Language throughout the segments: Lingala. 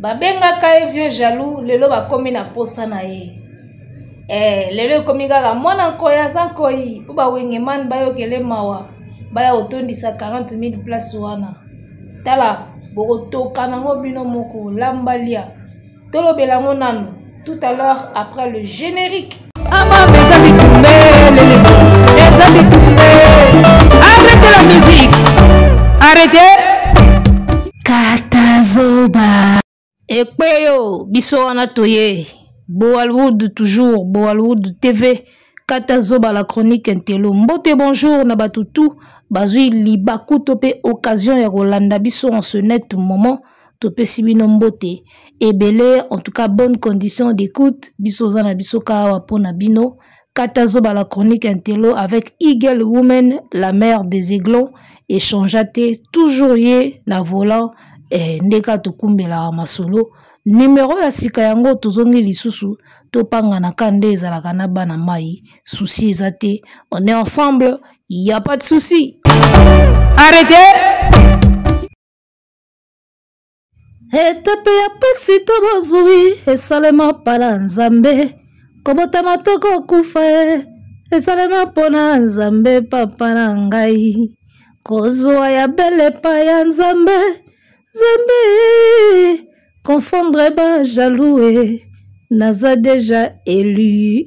Babenga kae vieux jaloux, lelo bakomi na posa na ye. Lelo komi kaka mwana nkoya za nkoi, po ba wengeman bayokele mawa, baya otondisa 40,000 place wana. Tala, boko toka nango bino moko, lambalia. Tolo belango nano, tout à l'heure après le générique. Arrêtez la musique. Arrêtez. Katazoba. Ekweyo, biso wana toye. Boalwood toujours, Boalwood TV. Katazoba la chronique intello. Mbote bonjour na batutu. Bazui libaku tope occasion ya Rolanda biso en ce net moment. Tope sibino mbote. Ebele, en tout cas bonne condition d'écoute. Biso zana biso kawa pona bino. Katazoba la chronique intello avec Eagle Woman, la mère des aiglons. Échangeate toujours ye na volant. Ndeka tokumbela masolo. Numéro ya sika yango tozongi lisusu. Topanga na kande ezalaka na bana mai. Souci ezate. On est ensemble. Y a pas de souci. Arrêtez. Etape ya pasi to bozui. Esalema pala nzambe. Kobota matoko kufa. Esalema pona nzambe papa na ngai. Kozwa ya bele pa ya nzambe. Nzambe. Confondre ba jaloux. Naza déjà élu.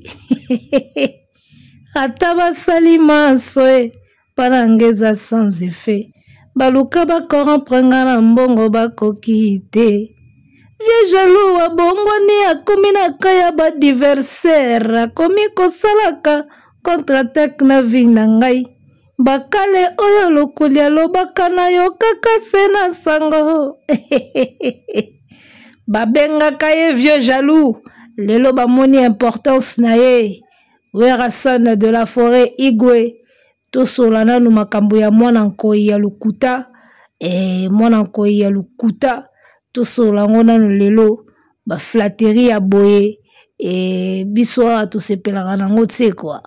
Ataba salima soe. Parangeza sans effet. Baluka ba corrompre ngana mbongo ba kokite. Vieux jaloux wa bongo ni akomi na kaya ba diversaire. Akomi kosalaka contre-attaque na vie na ngai. Bakale oyo lokoli alobaka na yo kaka sena sango. Babenga kaye vieux jaloux. Lelo bamoni importance na ye. Wera son de la forêt Igwe. Tosolana nu makambo ya mwana nkoi ya lukuta. Mwana nkoi ya lukuta. Tosolango nanu lelo. Ba flatterie ya boye. Biswa tosepelaka nango tse quoi.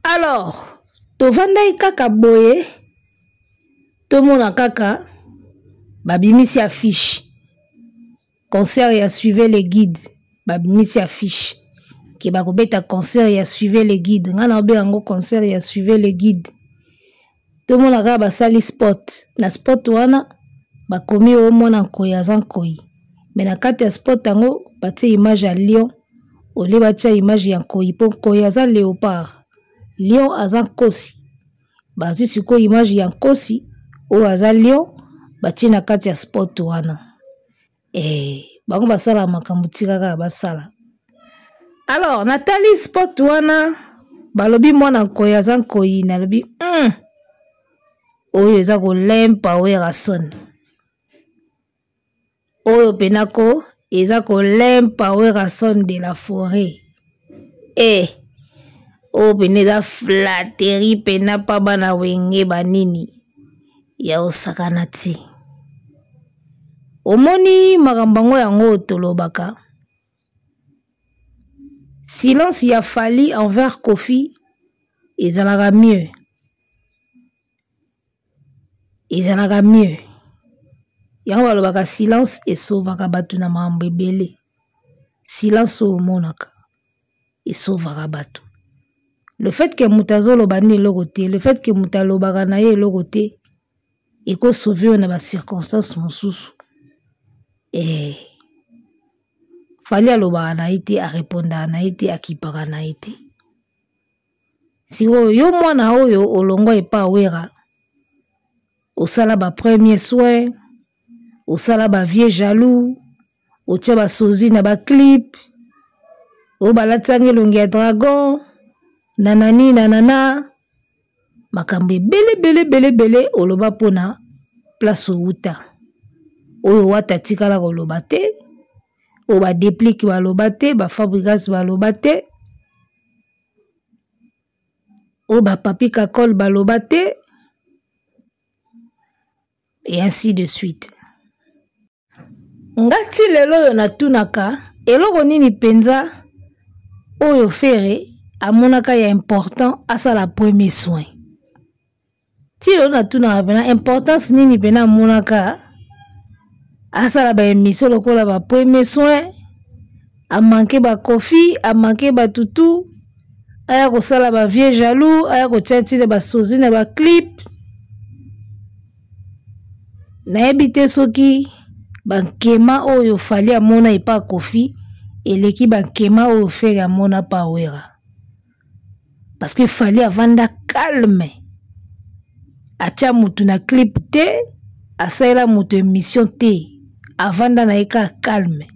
Alors, tovandai kaka boye. Tomona kaka. Babimisi affiche. Concert ya suivez les guides. Babimisi affiche. Ki bakobeta concert ya suivez les guides. Ngana obe yango concert ya suivez les guides. Tomona kaka basali spot. Na spot wana bakomi o mwana nkoi aza nkoi. Mais na kati ya spot yango batie image ya lion. Ole batie image ya nkoi. Po nkoi aza léopard. Lion aza nkosi. Batie siko image ya nkosi. O aza lion. Batie na kati ya spot wana. Bango basala makambo tikaka basala. Alors, Nathalie spot wana. Balobi mwana nkoi aza nkoi. Nalobi. Oyo eza kolempa wera son. Oyo penako eza kolempa wera son de la forêt. Oyo peneza flatterie pena pa bana wenge banini. Ya osakana ti. Omoni makambango yango tolobaka. Silence ya fali envers Kofi. Ezalaka mieux. Ezalaka mieux. Yango balobaka silence esauvaka batu na makambo ebele. Silence omonaka esauvaka batu. Le fait que mutazo lobani eloko te, le fait que mutalobaka na ye eloko te, eko sauver na ba circonstances mosusu. Fali alobaka na ite, a répondaka na ite, akipaka na ite. Si yo mwana oyo olongo epa wera, osala ba premier soin, osala ba vieux jaloux, otia ba sozi na ba clip, o balatsangi longi ya dragon, nanani nanana, makambe bele oloba pona place outa. Oyo wata tikala koloba te, o ba déplique baloba te, ba fabrikas baloba te, o ba papi kakol baloba te, et ainsi de suite. Ngati lelo yo natunaka, eloko nini penza, oyo fere, amonaka ya important, asa la premier soin. Ti lelo natunaka pena, importance nini pena amonaka, asala ba émission lokola ba premier soin a manqué ba Kofi a manqué ba Tutu aya ko sala ba vieux jaloux aya ko tchatile ba sozi na ba clip na ebité soki ba nkema oyo fali amona epa Kofi eleki ba nkema oyo feri amona pa Wera parce que fali avanda calme atia mutu na clip te asaela mutu émission te avanda na eka calme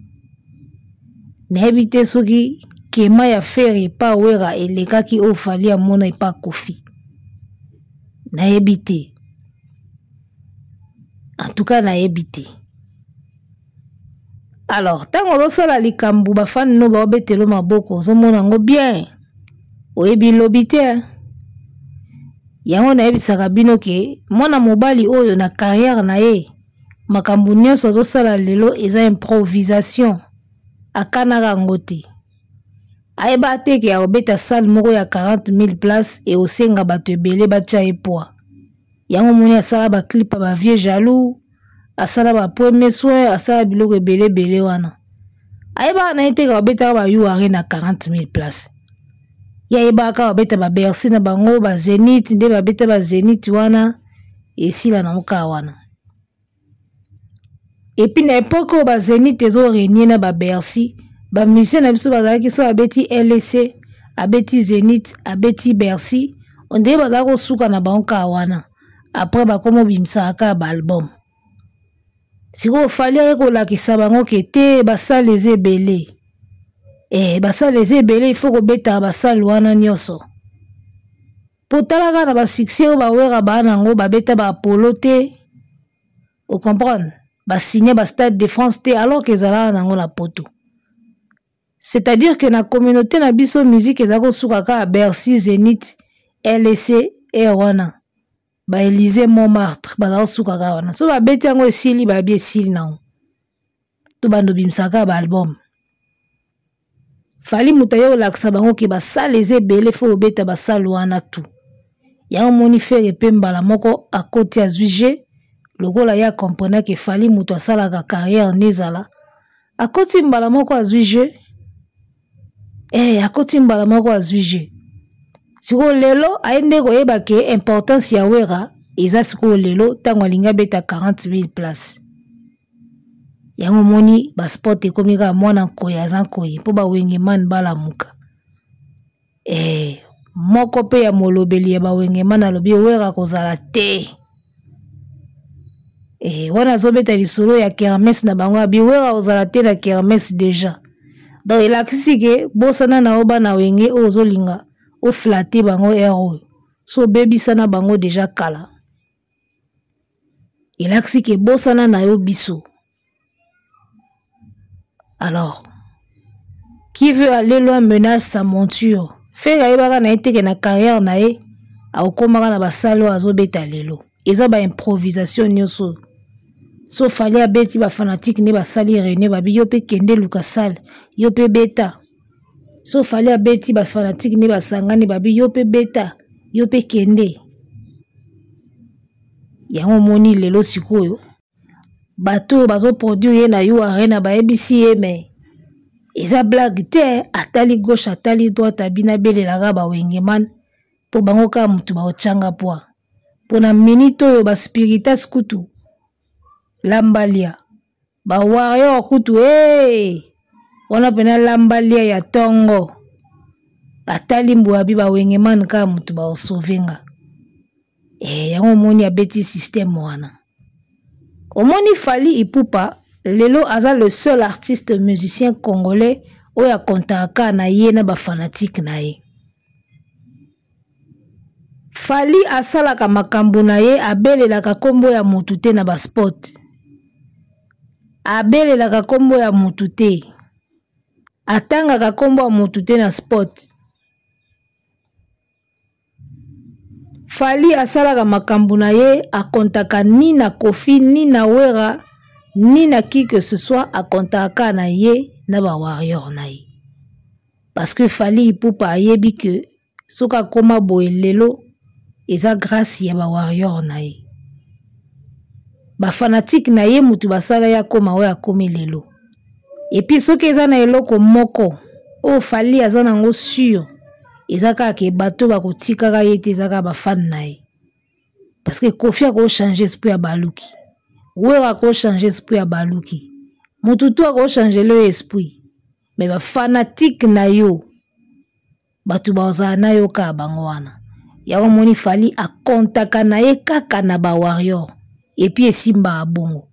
na ebité soki kema ya feri pa Wera elekaki oyo fali amona epa Kofi na ebité en tout cas na ebité alors tango osala likambu bafani no baobetelo maboko ozomona ngo bien oyebi lobi te yango nayebisaka bino ke mwana mobali oyo na carrière na ye makambo nyonso azosala lelo eza improvisation akanaka yango te ayeba te ke akobeta salle moko ya 40,000 place e osenga bato ebele batya ye poa yango moni asala baclip ya bavieux jaloux asala ba premier soin asala biloko ebele wana ayeba na ye te ka obetaka bayuare na 40,000 place ya yebaka babeta ba Bercy na bango ba Zénith nde babeta ba Zénith wana esila na muka wana epi na époque ba Zénith ezo régner na ba Bercy ba musicien na biso bazalaki so abeti LC abeti Zénith abeti Bercy onde bazalaka kosuka na bango ka wana après bakomo bimisaka ba album siko fali aye kolakisa bango ke te basala eza ebele basala eza ebele il faut kobeta basala wana nyonso po talaka na basuccès oyo bawera baa nango babeta ba Apollo te o comprendre basigne ba Stade de France te alors que ezalaka nango na poto c'est-à-dire que na communauté na biso musique eza kosuka kaka Bercy Zénith LC wana ba Élysée Montmartre baza kosuka kaka wana so babeti yango esili babi esili nango to bando bimisaka ba album fali muta yo laksa bango ke basala eza ebele fo obeta basala wana tu yango moni fere pe mbala moko akoti azwije lokola ya comprendre ke fali mutu asalaka carrière nezala akoti mbala moko azwije akoti mbala moko azwije siko lelo aende koyeba ke importance ya Wera eza siko lelo tango alinga beta 40,000 place yango moni ba sport ekomi ka mwana nkoya aza nkoyi mpo bawengeman balamuka moko pe ya molobeli ya bawengeman alobi Wera kozala te wana azobeta lisolo ya kermesse na bango abi Wera kozala te na kermesse déjà donc elakisi ke bosana na oba na wenge oyo ozolinga oflate bango oyo so obebisana bango déjà kala elakisi ke bosana na yo biso. Alors, qui veut aller loin ménage sa monture. Faire ayebaka na été que na carrière na ye, aokomaka na basalo azobeta lelo. Eza ba improvisation nyonso. So fallait abeti ba fanatique ne basali René babi yo pe kende luka sale, yo pe beta. So fallait abeti ba fanatique ne basangani babi yo pe beta, yo pe kende. Yango moni lelo sikoyo. Bato bazo produire ye na yo arena ba ebisi ye me eza blague te atali gauche atali droite abina belelaka ba wengeman po bango ka mutu ba ochanga poa po na minute oyo ba spiritas kutu lambalia ba warrior kutu wana pena lambalia ya tongo atali mbu abi ba wengeman ka mutu ba osovenga yango moni abeti système wana. Omoni Fally Ipupa, lelo aza le seul artiste musicien congolais oya kontaka na ye na ba fanatique na ye. Fally asalaka makambo na ye abelelaka kombo ya mutu te na ba sport. Abelelaka kombo ya mutu te. Atangaka kombo ya mutu te na sport. Fally asalaka makambo na ye akontaka ni na Kofi ni na Wera ni na qui que ce soit akontaka na ye na ba warrior na ye. Parce que Fally Ipupa ayebi que soka koma boye lelo eza grâce ya ba warrior na ye. ba fanatique na ye mutu basala ya koma oya komi lelo. Et puis soki eza na eloko moko o fali aza nango sûr ezaka ke bato bakotikaka ye te ezaka ba fan na ye. Parce que Kofi a changer esprit ya baluki. Wera ko changer esprit ya baluki. Mutu to ko changer le esprit. Mais ba fanatique na yo batu baza na yo ka bango wana. Ya moni fali a kontaka na ye kaka na ba warrior. Et puis esimba abongo.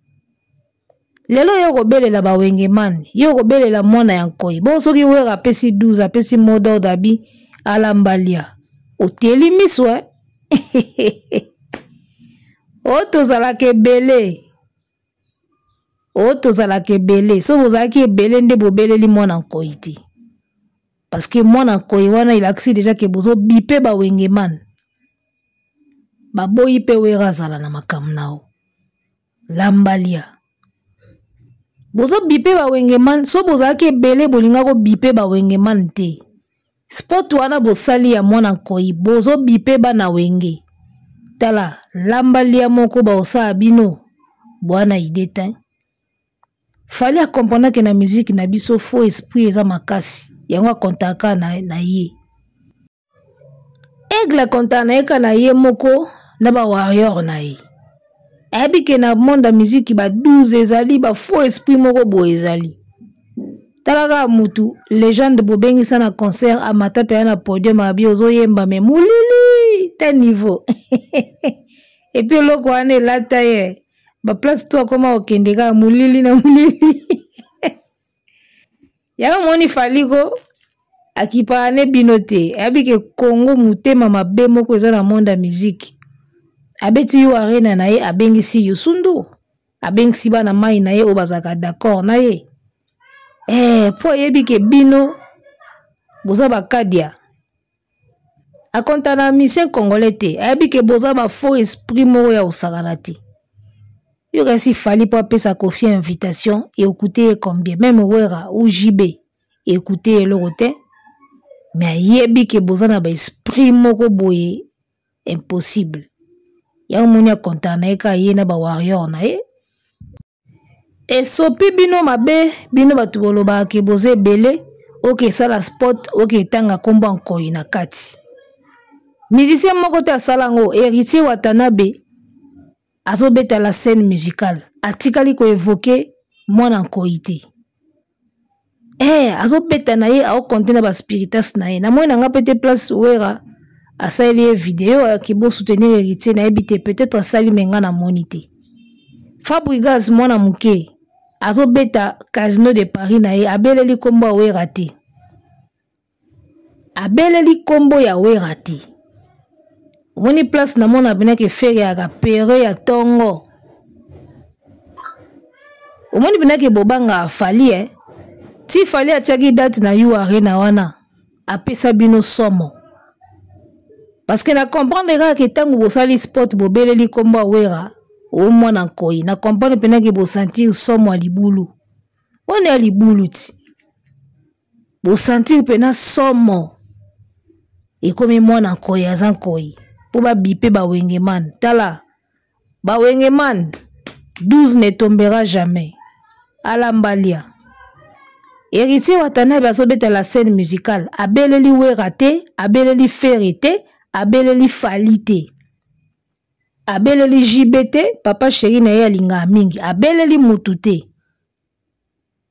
Lelo yo kobelela ba wengeman, yo kobelela mwana yankoi. Bon soki wera pesi 12 apesi modo dabi alambalia. Oteli miswe. Oto zalake bele. Oto zalake bele. So bozalaki bele nde bobeleli mwana yankoi ti. Parce que mwana yankoi wana il aksi déjà ke bozo bipe ba wengeman. Ba boyi pe wera zala na makamnao. Lambalia. Bozo bipe ba wengeman, so bozalaki bele bolinga ko bipe ba wengeman te. Sport wana bosali ya mwana koi, bozo bipe ba na wenge. Tala, lambalia moko ba osa abino, bwana ideta. Fali a comprendre que na musique na biso faux esprit eza makasi, yango kontaka na ye. Aigle kontaka na ye ka na ye moko, na ba warrior na ye. Abike na monde musique ba 12 ezali ba faux esprit moko bo ezali. Talaga mutu légende bobengi sana concert amata pe na podium abi ozo yemba me mulili ta niveau. Et puis loko ane lata ye ba place toi koma okendeka mulili na mulili. Ya moni faliko akipa ane binote abike Congo mutema mabe moko ezala monde musique. Abeti yu arena na ye abengisi yusundu. Abengisi ba na mai na ye obazaka d'accord na ye. Po yebike bino boza bakadia. Akonta na mission congolais te. Abike boza ba faux esprit moko ya osakana te. Yo kasi fali po apesa Kofi invitation et écouter combien même wera ou JB écouter le rote. Mais yebike boza na ba esprit moko boye impossible. Ya munya konta na eka ye na ba warrior na ye. Et sopi bino mabe bino batu boloba ke boze bele oke sala sport oke tanga komba nkoi na kati. Musicien moko te asala ngo Héritier Watanabe azobeta la scène musicale atikali ko évoquer mwana nkoi te. Azobeta na ye ao konte na ba spiritas na ye. Na moi nga pete place wera asali vidéo ya kibo soutenir Héritier na ebite peut-être asali menga na monité. Fabrigaz mwana muke azobeta Casino de Paris na ye abeleli kombo ya wera te. Abeleli kombo ya wera te. Woni place na mona binake fere ya kapere ya tongo. Omoni binake bobanga fali ti fali atiaki date na yu arena wana apesa bino somo. Parce que na comprendre que tango bosali sport bobeleli kombo ya wera o mwana nkoi na comprendre pena ke bo sentir somo a libulu. On est libulu ti. Bo sentir pena somo. E comme mwana nkoi azan koi. Po ba bipe ba wengeman. Tala. Ba wengeman 12 ne tombera jamais. Alambalia. Héritier Watanabe azobeta la scène musicale. Abeleli wera te, abeleli fere te, abeleli fali te. Abeleli JBT, papa chéri na ye alinga mingi. Abeleli mutute.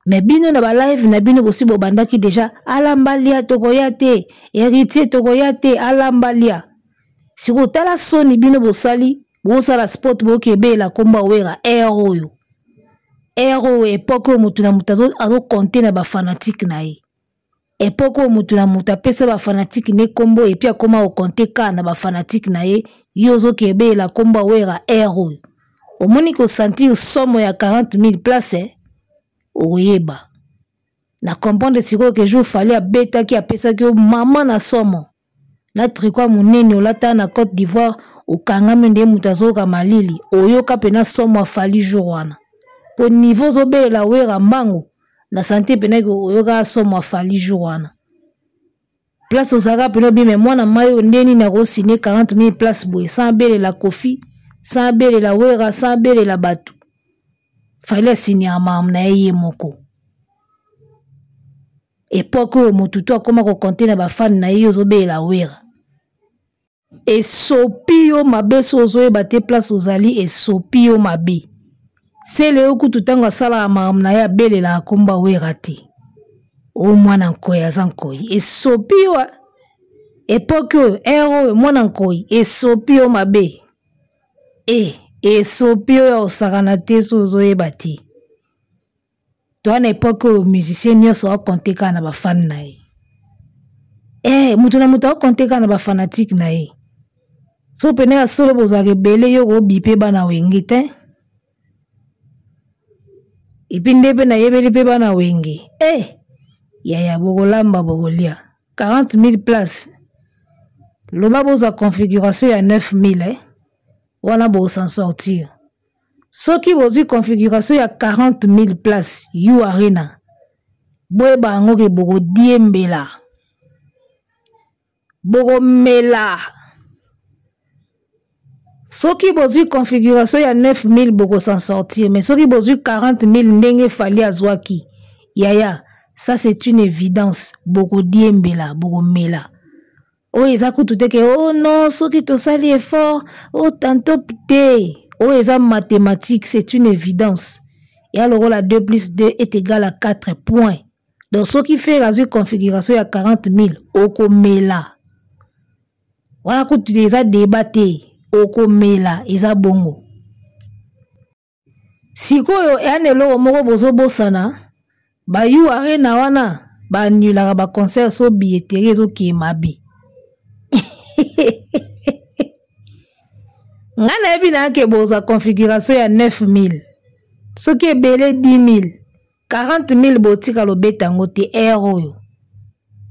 Mais bino na ba live na bino bosi bobandaki déjà alambalia tokoyate, Héritier tokoyate alambalia. Si kotala soni bino bosali, bosala sport bokebe la komba wera héros. Héros époque mutu na mutazo azo compter na ba fanatique na ye. Époque mutu na muta pesa ba fanatique ne kombo et puis akoma o compter ka na ba fanatique na ye yozo kebe la komba wera héros. Omoni ko sentir somo ya 40 000 places oyeba. Na comprendre siko que jour fallait beta ki apesa ki maman na somo. Na trikwa munene olata na Côte d'Ivoire o kangame nde mutazo ka malili oyoka pena somo afali jour wana. Po niveau zobe la wera mbango na santé pena ko oyoka somo afali jour wana. Place osaka pena bi mais mwana mayo ndeni na ko signer 40 000 places boy sans bele la Kofi sans bele la wera, sans bele la batu. Fallait signer à mamna ye moko. Époque où motuto akoma ko compter na ba fan na ye ozobe la wera. Et sopio mabe sozo e bate place ozali et sopio mabe. C'est le oku tutanga sala mamna ya bele la akomba wera te. O mwana nkoyi azankoi. Et sopio époque où ero mwana nkoyi et sopio mabe. Et sopio ya osakana te sozo e bate. Toi na époque où musicien nyonso a compter kana ba fan na ye. Mutu na mutu a compter kana ba fanatique na ye. So pene ya solo boza rebele yo go bipe bana wenge te. Ipinde pe na yebeli pe bana wenge. Ya bogolamba bogolia. 40 000 places. Loba boza configuration ya 9 000 wana bo s'en sortir. Soki bozi configuration ya 40 000 places you arena. Boye bango ke bogo diembela. Bogo mela. Soki bozi configuration ya 9 000 bogo s'en sortir. Mais soki bozi 40 000 ndenge fali azwaki. Yaya, ça c'est une évidence. Bogo diembela, bogo mela. Oh, eza kututeke, oh non, soki to sali effort, oh tantôt pite. Oh, eza mathématique, c'est une évidence. Et alors la 2 plus 2 est égal à 4 points. Donc, ce qui fait la configuration, il y a 40 000. Oko mela. Voilà que tu les as débatté. Oko mela. Eza bongo. Si ko yo anelo moko bozo bosana, ba yu arena wana, ba annulara ba concert so billetterie zo ki mabi. Ngana ebi na ke boza configuration ya 9 000. Soki ebele 10 000. 40 000 botika lobeta ngote ero yo.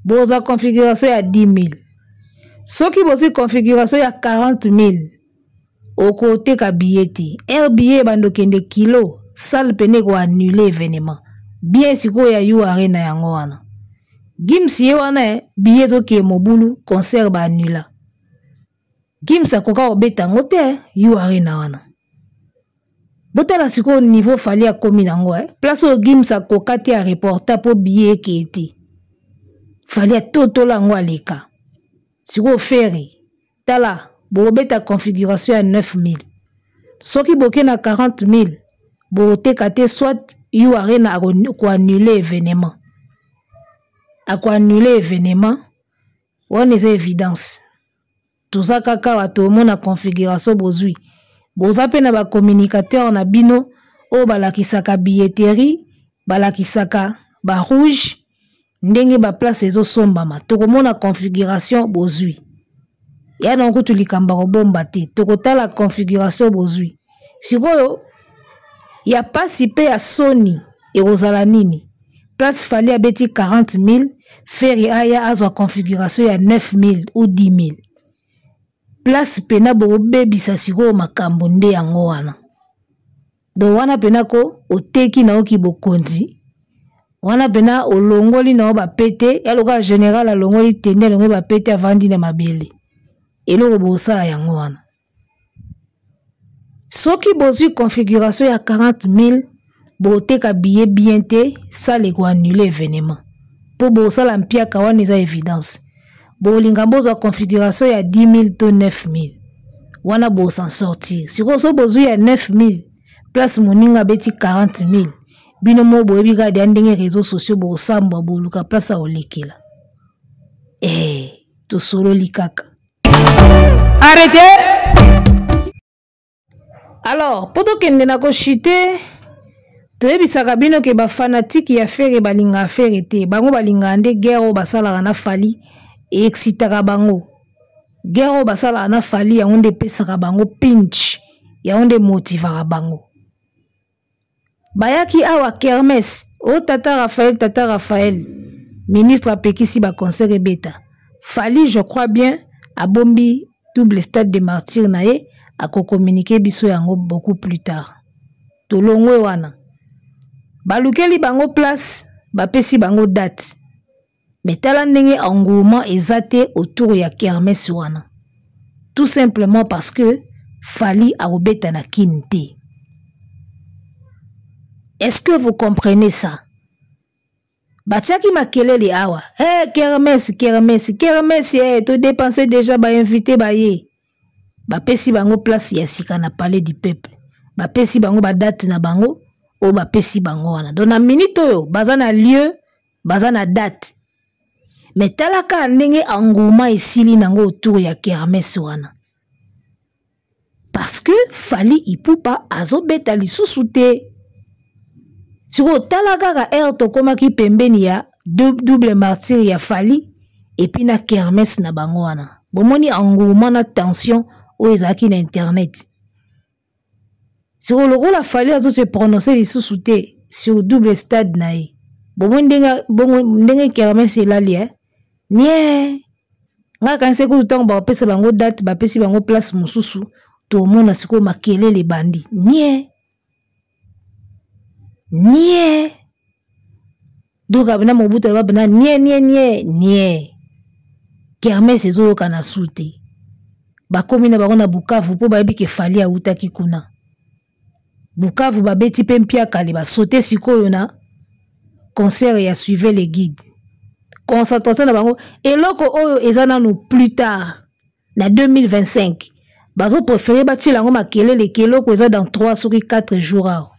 Boza configuration ya 10 000. Soki bozi configuration ya 40 000. Oko teka billet. Billet bando kende kilo. Sal pene ko annuler événement. Bien siko ya yu arena yango wana. Gimsi ye wana billet zo ke mobulu concert ba annula. Gimsa koka obeta ngote yu arena wana. Botala siko niveau fali ya komi nango place o Gimsa koka te a reporta po billet ke ete. Fali ya toto lango aleka. Siko feri. Tala bo beta configuration ya 9 000. Soki boke na 40 000 bo teka te soit yu arena ko annuler événement. A ko annuler événement. On est évidence. Tout ça kaka wato mona configuration bozui. Boza pe na ba communicateur na bino o balakisaka billetterie, balakisaka ba rouge, ndenge ba place ezo sombama. Toko mona configuration bozui. Ya na ko tulikamba ko bomba te. Toko tala configuration bozui. Sikoyo ya pasi pe ya Sony e ozala nini. Place fali abeti 40 000, feri aya azwa configuration ya 9 000 ou 10 000. Place pena bo bebisa siko makambo nde yango wana. Do wana pena ko oteki na oki bokonzi. Wana pena olongoli na oba pete, ya loka général alongoli tende longo ba pete avandi na mabele. Eloko bosa yango wana. Soki bozu configuration ya 40 000, bo teka billet bien te, ça le ko annuler événement. Po bosa la mpia kawana eza évidence. Bolinga boza configuration ya 10 000 to 9 000. Wana bo s'en sortir. Si so bozu ya 9 000, place moninga beti 40 000. Bino mo bo ebi ga de ndenge réseaux sociaux bo samba bo luka place a olekela. To solo likaka. Arrêtez. Alors, poto kende na ko chuter, toyebisaka bino ke ba fanatique ya faire balinga faire te. Bango balinga nde guerre basala na fali. Et excitaka bango. Guerre basala na fali ya onde pesaka bango pinch. Ya onde motivaka bango. Bayaki awa kermes. O tata Raphaël. Ministre apekisi ba concert beta. Fali, je crois bien, a bombi double stade de martyr nae. A ko communiquer biso yango beaucoup plus tard. Tolongwe wana. Balukeli bango place. Bapesi bango date. Mais tala ndenge engouement ezate autour ya kermesse wana. Tout simplement parce que Fally akobeta na Kin te. Est-ce que vous comprenez ça? Batiaki makelele awa. Kermesse, to dépenser déjà ba invité ba ye. Ba pesi bango place ya sika na palais du peuple. Ba pesi bango ba date na bango o ba pesi bango wana. Donc na minute oyo baza na lieu, baza na date. Mais talaka ndenge engouement esili nango autour ya kermesse wana. Parce que Fally Ipupa azobeta lisusu te. Siko talaka ka to komaki pembeni ya double martyr ya Fally et puis na kermesse na bango wana. Bomoni engouement na tension o ezaki na internet. Siko lokola Fally azo se prononcer lisusu te sur double stade na ye. Bomoni ndenge kermesse elali nie nga kanse ko tong ba pesa bango date ba pesi bango place mususu to mona siko makelele bandi nie doka bana mobuta ba bana nie kermesse ezo kana sute ba komi na bango na Bukavu po ba yebi ke Fally autaki kuna Bukavu ba beti pe mpia kale ba sauter sikoyo na concert ya suivre les guides concentration na bango eloko oyo ezana no plus tard na 2025 bazo préférer bati lango makelele keloko eza dans 3 soki 4 jours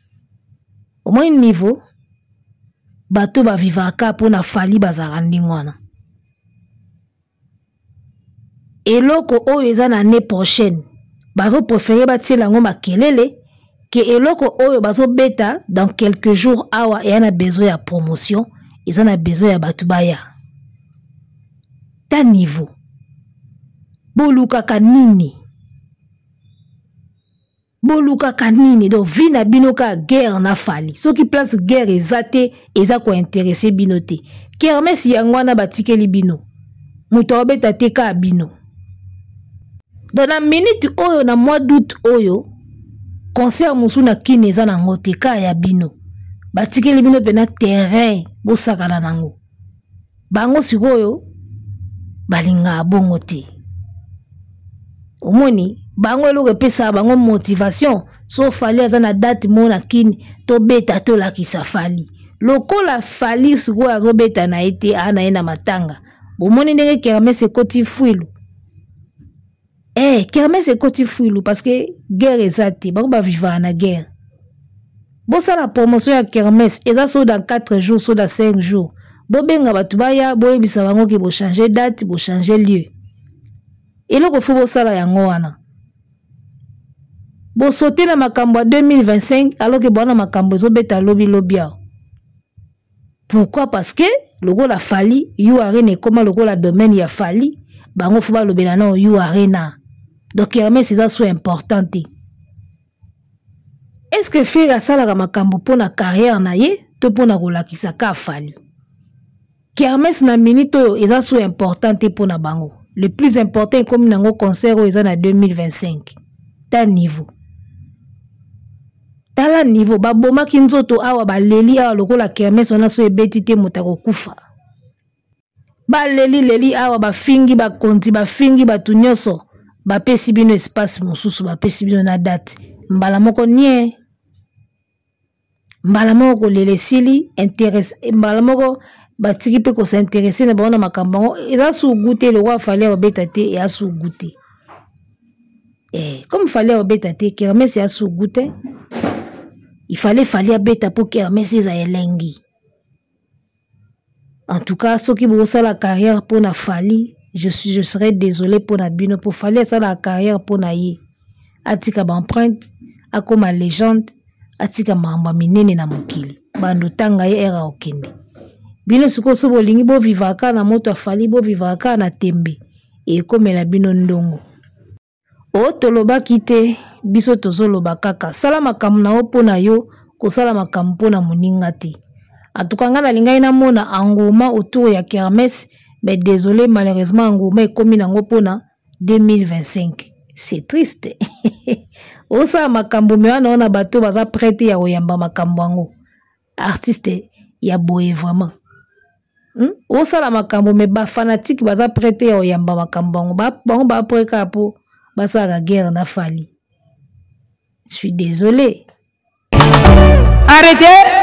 au moins niveau bato ba vivaka po na Fally bazara ndingwana eloko oyo eza na année prochaine bazo préférer bati lango makelele que eloko oyo bazo beta dans quelques jours awa et ana besoin ya promotion eza na besoin ya bato baya ta niveau boluka kanini donc vina binoka guerre na Fally soki place guerre ezate eza ko intéresser bino te kermesse yangwana batikeli bino muto obeta te ka bino dans la minute oyo na mois d'août oyo concert musu na Kin eza na ngote ka ya bino batikeli bino pena terrain bosakana nango bango sikoyo balinga bongo te omoni bango eloko pesa bango motivation so Fally aza na date mona Kin to beta to lakisa Fally lokola Fally sikoyo azo beta na ete ana ena matanga bomoni ndenge kermesse ekoti fuilu kermesse ekoti fuilu parce que guerre ezate bango ba vivra na guerre bosa la promotion ya kermesse eza so dans 4 jours so dans 5 jours bobenga batu baya boyebisa bango ki bo changer date bo changer lieu eloko fo bosala yango wana bo sauter na makambo ya 2025 alors que bona makambo ezobeta lobi pourquoi parce que lokola Fally you arena koma lokola domaine ya Fally bango fo ba lobela na you arena donc kermesse eza so importante. Est-ce que faire sala ka makambo pona carrière na ye to pona kolakisa ka Fally kermesse na minute oyo eza so importante pona bango le plus important comme nango concert oyo eza na 2025 ta niveau tala niveau baboma kinzoto awa baleli awa lokola kermesse wana so ebeti te motako kufa baleli awa bafingi bakonti bafingi batu nyonso bapesi bino espace mosusu bapesi bino na date mbala moko nie mbala moko lele sili intéresse mbala moko batiki pe ko s'intéresser na bona makambo eza su goûter le roi Fally obeta te et a su goûter comme Fally obeta te kermesse a su goûter il fallait Fally abeta pour kermesse za elengi en tout cas ceux qui vont faire la carrière pour na Fally je serais désolé pour na bino pour Fally ça la carrière pour na ye atika ba empreinte akoma légende atika mamba minene na mokili bando tanga ye era okende bino siko so bolingi bo vivaka na moto Fally bo vivaka na tembe e komela bino ndongo o tolobaki te biso tozoloba kaka sala makambo na opona yo kosala makambo pona moninga te atukanga na lingai na mona engouement autour ya kermesse mais désolé malheureusement engouement ekomi nango pona 2025 c'est triste osa makambo mewana ona bato baza prêté ya oyamba makambo ango artiste ya boye vraiment osa la makambo me ba fanatique baza prêté ya oyamba makambo ango bango ba preka po basa la guerre na Fally Je suis désolé. Arrêtez.